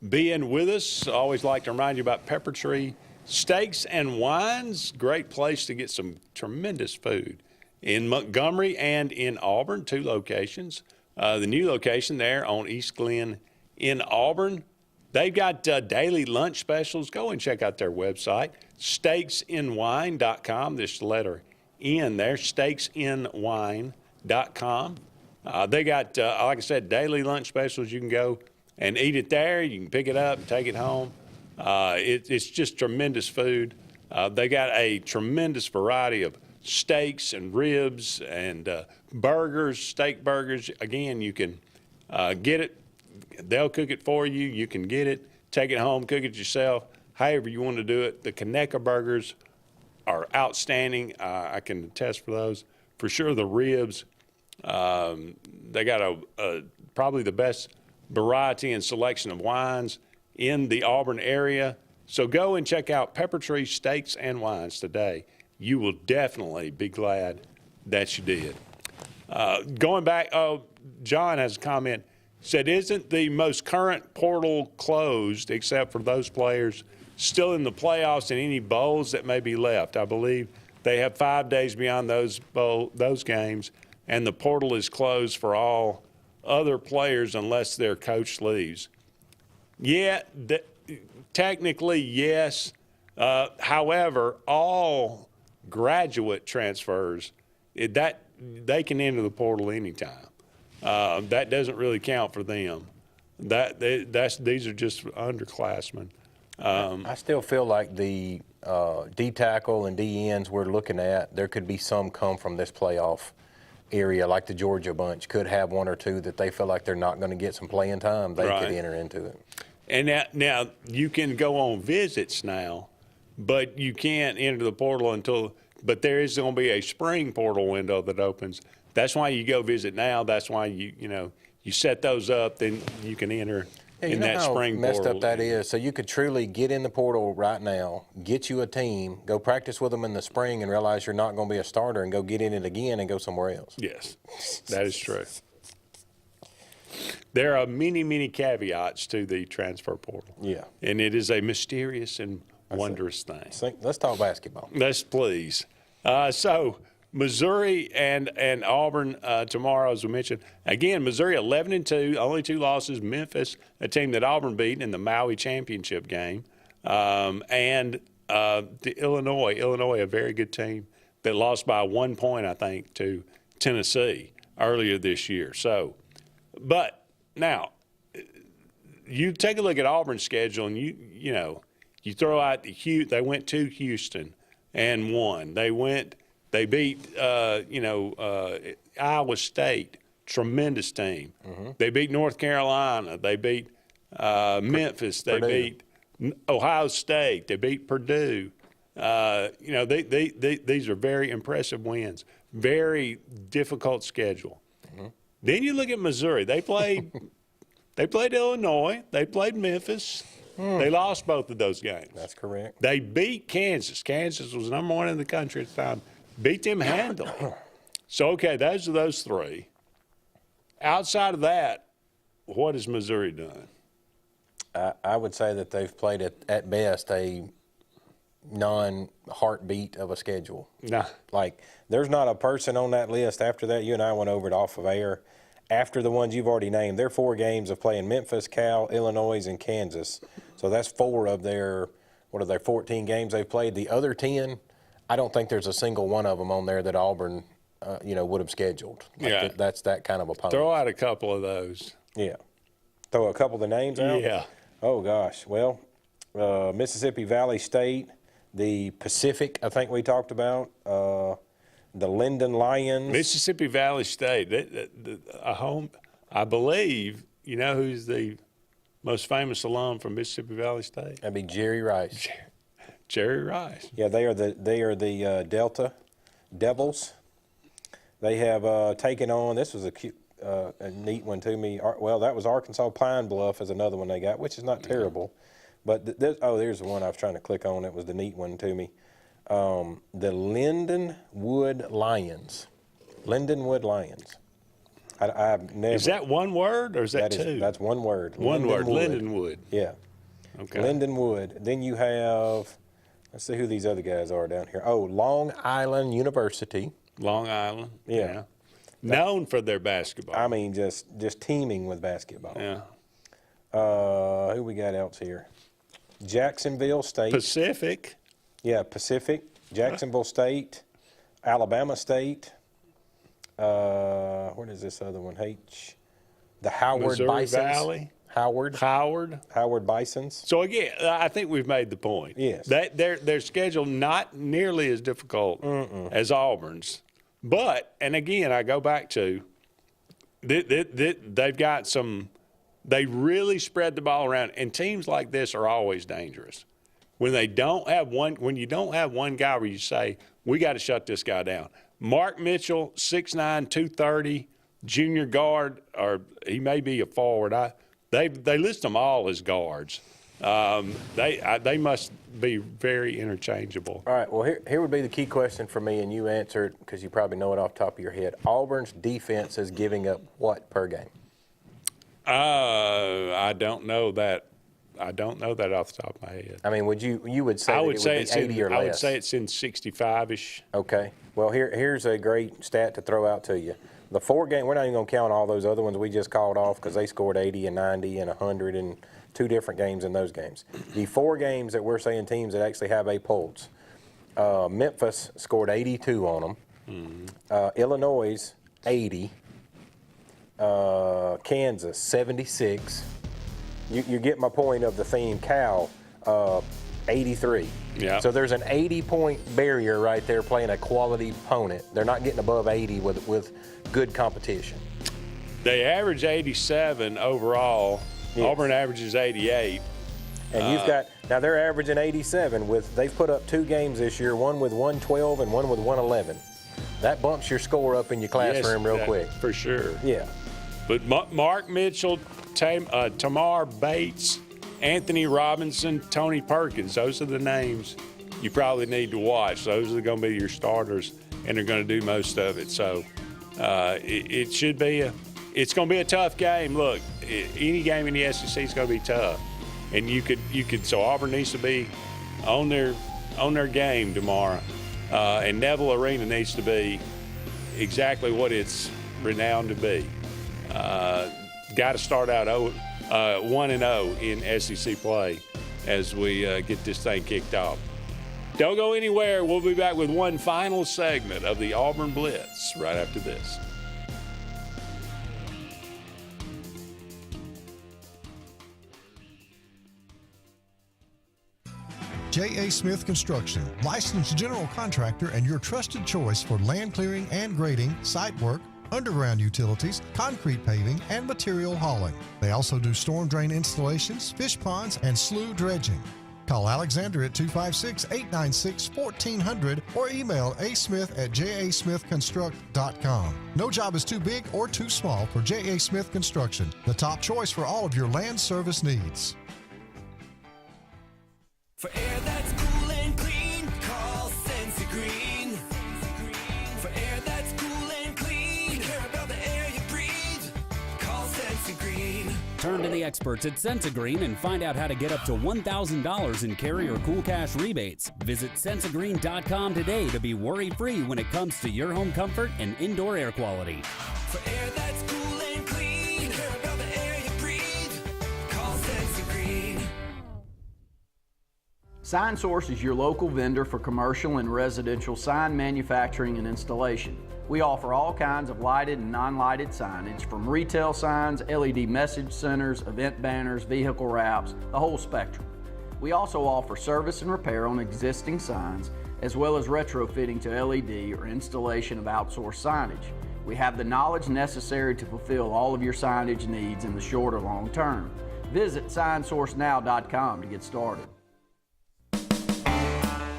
being with us. I always like to remind you about Pepper Tree Steaks and Wines. Great place to get some tremendous food in Montgomery and in Auburn, 2 locations. The new location there on East Glen in Auburn. They've got daily lunch specials. Go and check out their website, steaksinwine.com. This letter N there, steaksinwine.com. They got, like I said, daily lunch specials. You can go and eat it there. You can pick it up and take it home. It's just tremendous food. They got a tremendous variety of steaks and ribs and burgers, steak burgers. Again, you can get it. They'll cook it for you. You can get it, take it home, cook it yourself, however you want to do it. The Conecuh burgers are outstanding. I can attest for those. For sure, the ribs, they got probably the best variety and selection of wines in the Auburn area. So go and check out Pepper Tree Steaks and Wines today. You will definitely be glad that you did. Going back, John has a comment. Said, isn't the most current portal closed except for those players still in the playoffs and any bowls that may be left? I believe they have 5 days beyond those games, and the portal is closed for all other players unless their coach leaves. Yeah, technically, yes. However, all graduate transfers, they can enter the portal anytime. That doesn't really count for them. These are just underclassmen. I still feel like the D tackle and D ends we're looking at, there could be some come from this playoff area, like the Georgia bunch could have 1 or 2 that they feel like they're not going to get some playing time. They could enter into it. And now you can go on visits now, but you can't enter the portal but there is going to be a spring portal window that opens. That's why you go visit now. That's why you set those up, then you can enter in that spring portal. Messed up that is. So you could truly get in the portal right now, get you a team, go practice with them in the spring, and realize you're not going to be a starter, and go get in it again and go somewhere else. Yes, that is true. There are many, many caveats to the transfer portal. Yeah, and it is a mysterious and wondrous thing. Let's talk basketball. Let's please. So Missouri and Auburn tomorrow, as we mentioned. Again, Missouri 11-2, only 2 losses. Memphis, a team that Auburn beat in the Maui championship game, and the Illinois, a very good team that lost by 1 point, I think, to Tennessee earlier this year. So, but now you take a look at Auburn's schedule, and you throw out they went to Houston and won. They beat, Iowa State, tremendous team. Mm-hmm. They beat North Carolina. They beat Memphis. They beat Ohio State. They beat Purdue. These are very impressive wins. Very difficult schedule. Mm-hmm. Then you look at Missouri. They played Illinois. They played Memphis. They lost both of those games. That's correct. They beat Kansas. Kansas was number 1 in the country at the time. Beat them handily. So, okay, those are those 3. Outside of that, what has Missouri done? I would say that they've played at best a non-heartbeat of a schedule. Nah. Like, there's not a person on that list after that. You and I went over it off of air. After the ones you've already named, there are 4 games of playing Memphis, Cal, Illinois, and Kansas. So that's 4 of their, 14 games they've played. The other 10, I don't think there's a single one of them on there that Auburn, would have scheduled. Like that's that kind of opponent. Throw out a couple of those. Yeah. Throw a couple of the names out? Yeah. Oh, gosh. Well, Mississippi Valley State, the Pacific, I think we talked about, the Linden Lions. Mississippi Valley State, a home, I believe, you know who's the most famous alum from Mississippi Valley State? That'd be Jerry Rice. Jerry Rice. Yeah, they are the Delta Devils. They have taken on, this was a neat one to me. Well, that was Arkansas Pine Bluff is another one they got, which is not terrible. But there's the one I was trying to click on. It was the neat one to me. The Lindenwood Lions. Lindenwood Lions. I've never. Is that one word or is that two? That's one word. One word. Lindenwood. Yeah. Okay. Lindenwood. Then you have, let's see who these other guys are down here. Oh, Long Island University. Long Island. Yeah. Known for their basketball. I mean, just teeming with basketball. Yeah. Who we got else here? Jacksonville State. Pacific. Yeah, Pacific. Jacksonville State. Alabama State. What is this other one? The Howard Missouri Bisons. Valley. Howard Bisons. So again, I think we've made the point. Yes. Their schedule not nearly as difficult as Auburn's, but and again I go back to they've got some. They really spread the ball around, and teams like this are always dangerous. When you don't have one guy where you say we got to shut this guy down. Mark Mitchell, 6'9", 230, junior guard, or he may be a forward. They list them all as guards. They must be very interchangeable. All right, well, here would be the key question for me, and you answer it because you probably know it off the top of your head. Auburn's defense is giving up what per game? I don't know that. I don't know that off the top of my head. I mean, you would say it would be 80 or less? I would say it's in 65-ish. Okay. Well, here's a great stat to throw out to you. The 4 game, we're not even going to count all those other ones we just called off because they scored 80 and 90 and 100 in 2 different games in those games. The 4 games that we're saying teams that actually have a pulse, Memphis scored 82 on them. Illinois, 80. Kansas, 76. You get my point of the theme. Cal, 83. Yeah. So there's an 80-point barrier right there playing a quality opponent. They're not getting above 80 with good competition. They average 87 overall. Yes. Auburn averages 88. And you've got now they're averaging 87 they've put up 2 games this year, one with 112 and one with 111. That bumps your score up in your classroom real quick. For sure. Yeah. But Mark Mitchell, Tamar Bates, Anthony Robinson, Tony Perkins, those are the names you probably need to watch. Those are going to be your starters, and they're going to do most of it. So it should be it's going to be a tough game. Look, any game in the SEC is going to be tough, and so Auburn needs to be on their game tomorrow, and Neville Arena needs to be exactly what it's renowned to be. Got to start out 1-0 in SEC play as we get this thing kicked off. Don't go anywhere. We'll be back with one final segment of the Auburn Blitz right after this. J.A. Smith Construction, licensed general contractor and your trusted choice for land clearing and grading, site work, underground utilities, concrete paving, and material hauling. They also do storm drain installations, fish ponds, and slough dredging. Call Alexander at 256-896-1400 or email asmith@jasmithconstruct.com. No job is too big or too small for J.A. Smith Construction, the top choice for all of your land service needs. For air that's cool and clean, call Sensi Green. For air that's cool and clean, we care about the air you breathe. Call Sensi Green. Turn to the experts at Sensagreen and find out how to get up to $1,000 in carry or cool cash rebates. Visit Sensagreen.com today to be worry-free when it comes to your home comfort and indoor air quality. For air that's cool and clean, care about the air you breathe. Call Sensagreen. Sign Source is your local vendor for commercial and residential sign manufacturing and installation. We offer all kinds of lighted and non-lighted signage, from retail signs, LED message centers, event banners, vehicle wraps, the whole spectrum. We also offer service and repair on existing signs, as well as retrofitting to LED or installation of outsourced signage. We have the knowledge necessary to fulfill all of your signage needs in the short or long term. Visit signsourcenow.com to get started.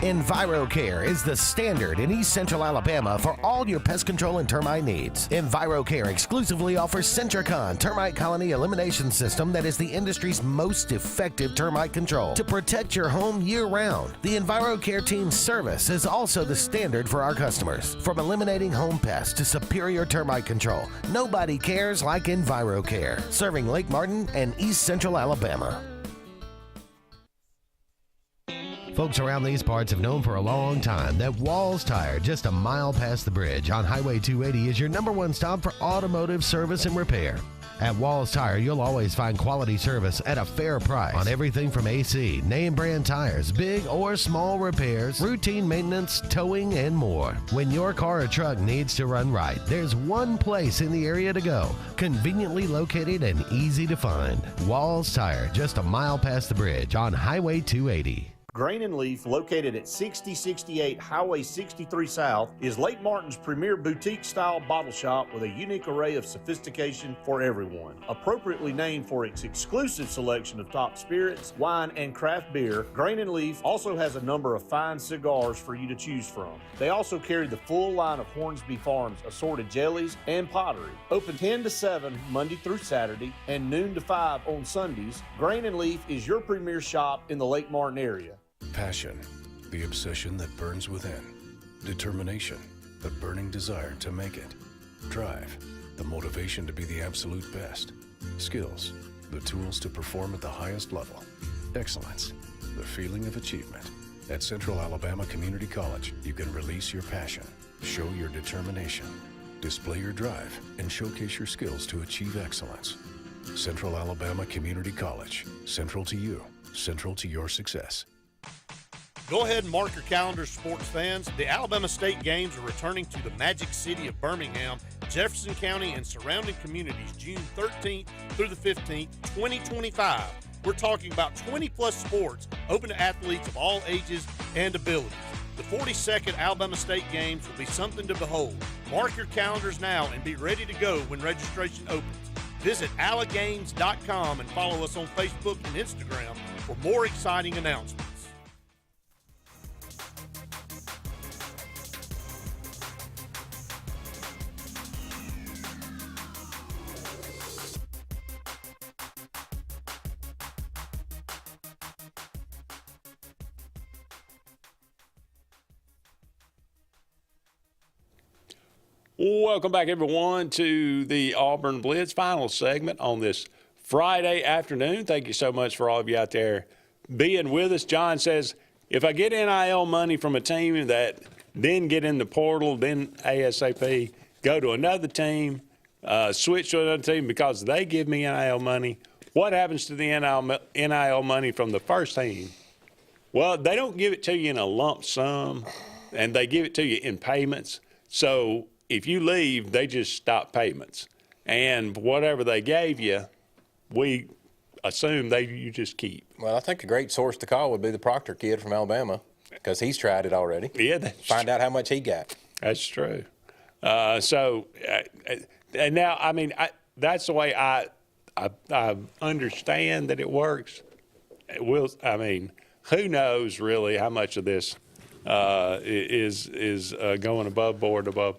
EnviroCare is the standard in East Central Alabama for all your pest control and termite needs. EnviroCare exclusively offers Centricon termite colony elimination system that is the industry's most effective termite control to protect your home year-round. The EnviroCare team's service is also the standard for our customers. From eliminating home pests to superior termite control, nobody cares like EnviroCare, serving Lake Martin and East Central Alabama. Folks around these parts have known for a long time that Walls Tire, just a mile past the bridge on Highway 280, is your #1 stop for automotive service and repair. At Walls Tire, you'll always find quality service at a fair price on everything from AC, name brand tires, big or small repairs, routine maintenance, towing, and more. When your car or truck needs to run right, there's one place in the area to go, conveniently located and easy to find. Walls Tire, just a mile past the bridge on Highway 280. Grain and Leaf, located at 6068 Highway 63 South, is Lake Martin's premier boutique-style bottle shop with a unique array of sophistication for everyone. Appropriately named for its exclusive selection of top spirits, wine, and craft beer, Grain and Leaf also has a number of fine cigars for you to choose from. They also carry the full line of Hornsby Farms assorted jellies and pottery. Open 10 to 7 Monday through Saturday and noon to 5 on Sundays, Grain and Leaf is your premier shop in the Lake Martin area. Passion, the obsession that burns within. Determination, the burning desire to make it. Drive, the motivation to be the absolute best. Skills, the tools to perform at the highest level. Excellence, the feeling of achievement. At Central Alabama Community College, you can release your passion, show your determination, display your drive, and showcase your skills to achieve excellence. Central Alabama Community College, central to you, central to your success. Go ahead and mark your calendars, sports fans. The Alabama State Games are returning to the Magic City of Birmingham, Jefferson County, and surrounding communities June 13th through the 15th, 2025. We're talking about 20-plus sports open to athletes of all ages and abilities. The 42nd Alabama State Games will be something to behold. Mark your calendars now and be ready to go when registration opens. Visit alagames.com and follow us on Facebook and Instagram for more exciting announcements. Welcome back, everyone, to the Auburn Blitz final segment on this Friday afternoon. Thank you so much for all of you out there being with us. John says, if I get NIL money from a team that then get in the portal, then ASAP, go to another team, switch to another team because they give me NIL money, what happens to the NIL money from the first team? Well, they don't give it to you in a lump sum, and they give it to you in payments. So if you leave, they just stop payments. And whatever they gave you, we assume you just keep. Well, I think a great source to call would be the Proctor kid from Alabama because he's tried it already. Yeah. Find out how much he got. That's true. And now, I mean, that's the way I understand that it works. Who knows really how much of this is going above board, above.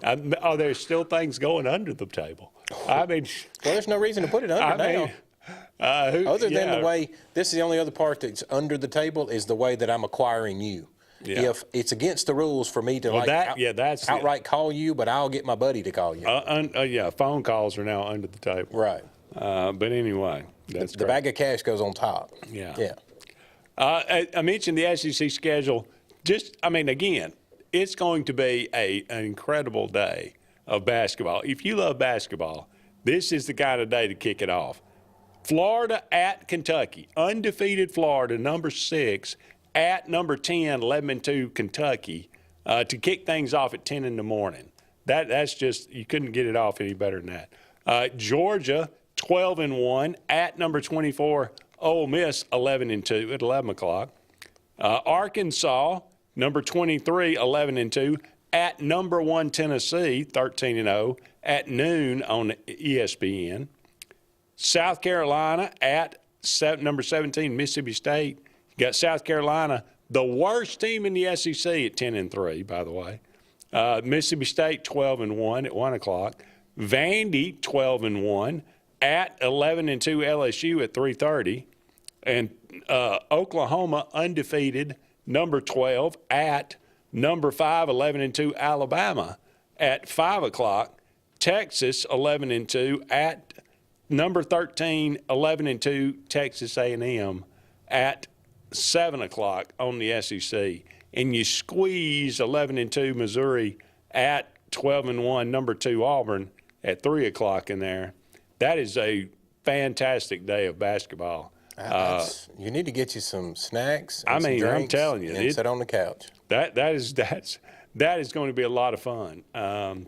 Are there still things going under the table? I mean, well, there's no reason to put it under now. Other than the way, this is the only other part that's under the table is the way that I'm acquiring you. Yeah. If it's against the rules for me to outright call you, but I'll get my buddy to call you. Phone calls are now under the table. Right. But anyway, that's the bag of cash goes on top. Yeah. Yeah. I mentioned the SEC schedule. Again, it's going to be an incredible day of basketball. If you love basketball, this is the kind of day to kick it off. Florida at Kentucky. Undefeated Florida, number 6, at number 10, 11-2 Kentucky, to kick things off at 10 in the morning. That's just, you couldn't get it off any better than that. Georgia, 12-1, at number 24, Ole Miss, 11-2 at 11 o'clock. Arkansas, number 23, 11-2, at number 1 Tennessee, 13-0, at noon on ESPN. South Carolina at number 17, Mississippi State. You got South Carolina, the worst team in the SEC, at 10-3, by the way. Mississippi State, 12-1 at 1 o'clock. Vandy, 12-1 at 11-2 LSU at 3:30. And Oklahoma, undefeated, number 12 at number 5, 11-2 Alabama at 5 o'clock. Texas, 11-2 at number 13, 11-2 Texas A&M at 7 o'clock on the SEC. And you squeeze 11-2 Missouri at 12-1 number 2 Auburn at 3 o'clock in there. That is a fantastic day of basketball. You need to get you some snacks. And some drinks I'm telling you, and sit on the couch. That is going to be a lot of fun, and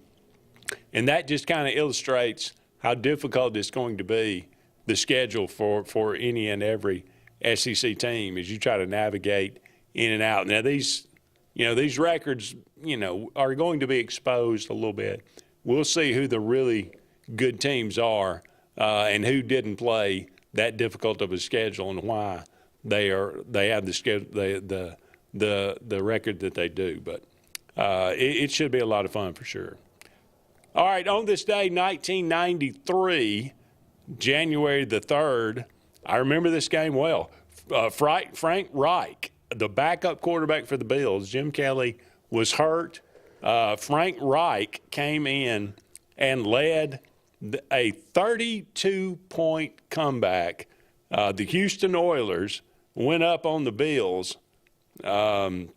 that just kind of illustrates how difficult it's going to be, the schedule for any and every SEC team as you try to navigate in and out. Now these records, are going to be exposed a little bit. We'll see who the really good teams are and who didn't play that difficult of a schedule and why they have the schedule, the record that they do. But it should be a lot of fun for sure. All right, on this day, 1993, January the 3rd, I remember this game well. Frank Reich, the backup quarterback for the Bills, Jim Kelly was hurt. Frank Reich came in and led a 32-point comeback. The Houston Oilers went up on the Bills, and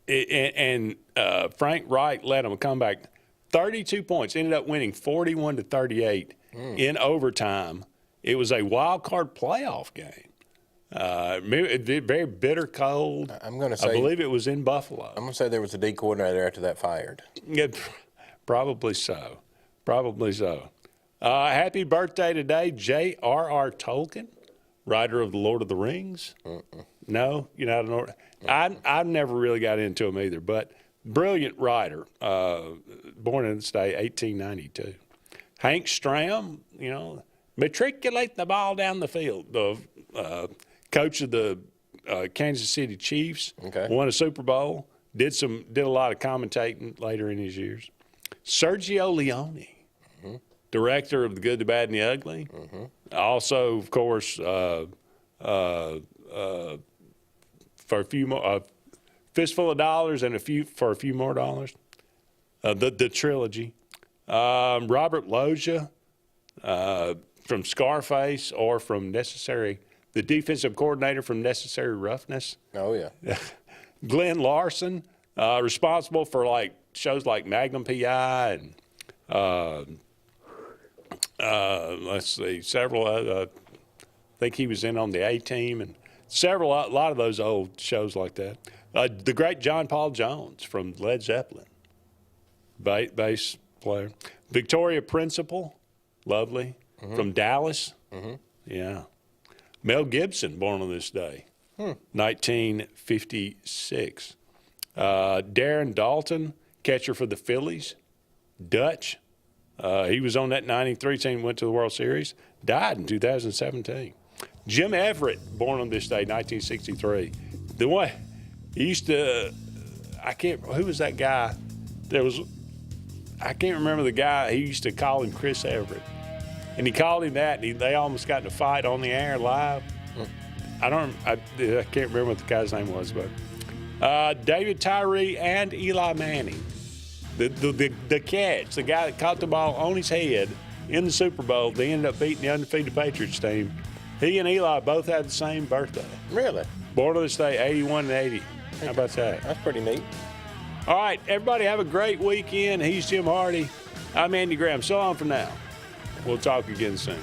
Frank Reich led them a comeback. 32 points, ended up winning 41-38 in overtime. It was a wild card playoff game. Very bitter cold. I believe it was in Buffalo. I'm going to say there was a D coordinator after that fired. Yeah, probably so. Happy birthday today, J.R.R. Tolkien, writer of The Lord of the Rings. No, you're not an order. I've never really got into him either, but brilliant writer, born in the state, 1892. Hank Stram, matriculate the ball down the field. The coach of the Kansas City Chiefs, won a Super Bowl, did a lot of commentating later in his years. Sergio Leone, director of The Good, the Bad, and the Ugly. Also, of course, for a few more, Fistful of Dollars and a few more dollars. The trilogy. Robert Loggia from Scarface, or from the defensive coordinator from Necessary Roughness. Oh, yeah. Glenn Larson, responsible for shows like Magnum P.I. and let's see, several. I think he was in on the A-Team and a lot of those old shows like that. The great John Paul Jones from Led Zeppelin, bass player. Victoria Principal, lovely, from Dallas. Yeah. Mel Gibson, born on this day, 1956. Darren Dalton, catcher for the Phillies, Dutch. He was on that 93 team, went to the World Series, died in 2017. Jim Everett, born on this day, 1963. The one he used to, who was that guy? I can't remember the guy. He used to call him Chris Everett. And he called him that, and they almost got in a fight on the air live. I can't remember what the guy's name was, but David Tyree and Eli Manning. The catch, the guy that caught the ball on his head in the Super Bowl. They ended up beating the undefeated Patriots team. He and Eli both had the same birthday. Really? Born on this day, 81 and 80. How about that? That's pretty neat. All right, everybody have a great weekend. He's Jim Hardy. I'm Andy Graham. So long for now. We'll talk again soon.